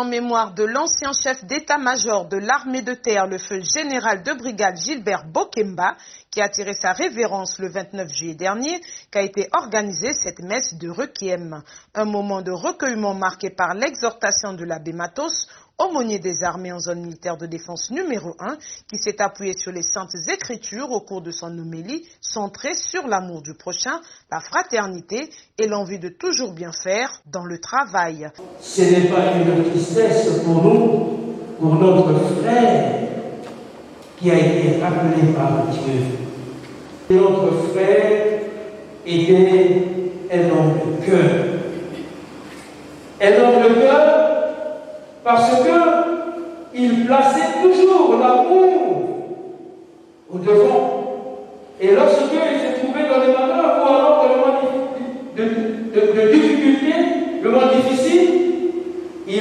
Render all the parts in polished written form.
en mémoire de l'ancien chef d'état-major de l'armée de terre, le feu général de brigade Gilbert Bokemba, qui a tiré sa révérence le 29 juillet dernier, qu'a été organisée cette messe de requiem. Un moment de recueillement marqué par l'exhortation de l'abbé Matos, aumônier des armées en zone militaire de défense numéro 1, qui s'est appuyé sur les saintes écritures au cours de son homélie, centrée sur l'amour du prochain, la fraternité et l'envie de toujours bien faire dans le travail. Ce n'est pas une tristesse pour nous, pour notre frère qui a été appelé par Dieu. Notre frère était un homme de cœur. Un homme de cœur parce qu'il plaçait toujours l'amour au devant. Et lorsqu'il se trouvait dans les manœuvres ou alors dans le moment de difficulté, le moment difficile, il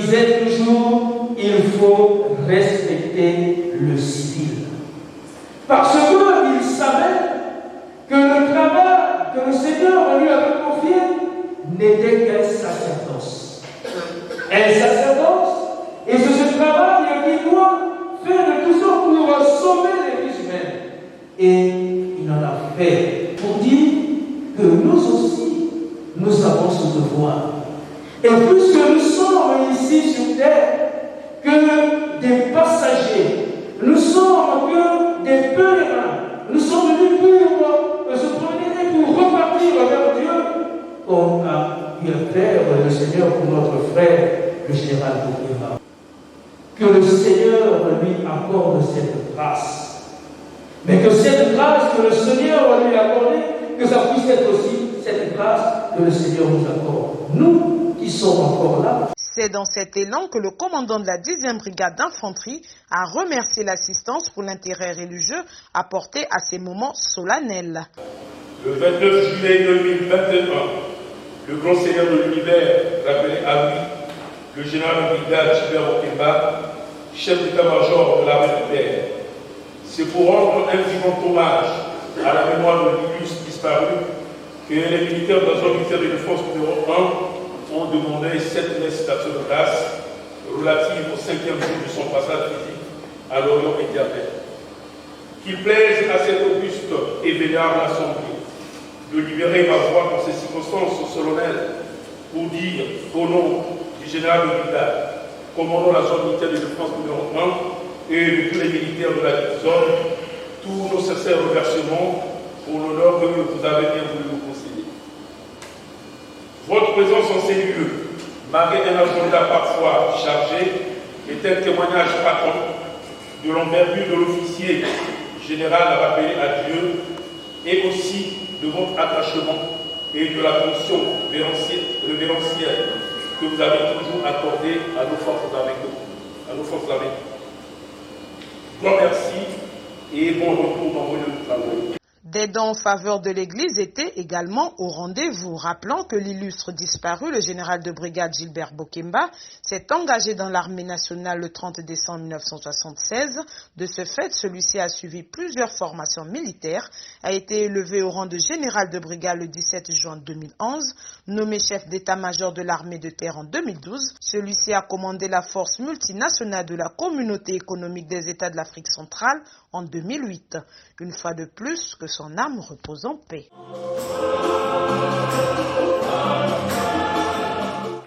disait toujours, il faut respecter le civil. Parce qu'il savait que le travail que le Seigneur lui avait confié n'était qu'un sacerdoce. Un sacerdoce, et c'est ce travail qui doit faire de tout ça pour sauver les vies humaines. Et il en a fait pour dire que nous aussi, nous avons ce devoir. Et puisque nous sommes ici sur terre, que des passagers, nous sommes que des pèlerins, nous sommes venus pour se promener et pour repartir vers Dieu, comme a pu le faire le Seigneur pour notre frère, le général Bokemba. Que le Seigneur lui accorde cette grâce. Mais que cette grâce que le Seigneur lui a accordée, que ça puisse être aussi cette grâce que le Seigneur nous accorde. Nous qui sommes encore là. C'est dans cet élan que le commandant de la 10e brigade d'infanterie a remercié l'assistance pour l'intérêt religieux apporté à ces moments solennels. Le 29 juillet 2021, le grand Seigneur de l'univers rappelait à lui le général de brigade Gilbert Bokemba, chef d'état-major de l'armée de terre. C'est pour rendre un vivant hommage à la mémoire de l'illustre disparu que les militaires de la zone militaire de défense numéro 1 ont demandé cette messe d'action de grâce relative au 5e jour de son passage physique à l'Orient éternel. Qu'il plaise à cette auguste et vénérable assemblée de libérer ma voix dans ces circonstances solennelles pour dire au nom du général de brigade, commandant la zone militaire de défense numéro 1 et de tous les militaires de la zone, tous nos sincères remerciements pour l'honneur que vous avez bien voulu nous concéder. Votre présence en ces lieux, malgré un agenda parfois chargé, est un témoignage patron de l'envergure de l'officier général rappelé à Dieu et aussi de votre attachement et de l'attention révérentielle que vous avez toujours accordée à nos forces armées. Grand merci et bon retour dans vos lieux de travail. Des dons en faveur de l'Église étaient également au rendez-vous, rappelant que l'illustre disparu, le général de brigade Gilbert Bokemba, s'est engagé dans l'armée nationale le 30 décembre 1976. De ce fait, celui-ci a suivi plusieurs formations militaires, a été élevé au rang de général de brigade le 17 juin 2011, nommé chef d'état-major de l'armée de terre en 2012. Celui-ci a commandé la force multinationale de la Communauté économique des États de l'Afrique centrale en 2008. Une fois de plus, que son âme repose en paix.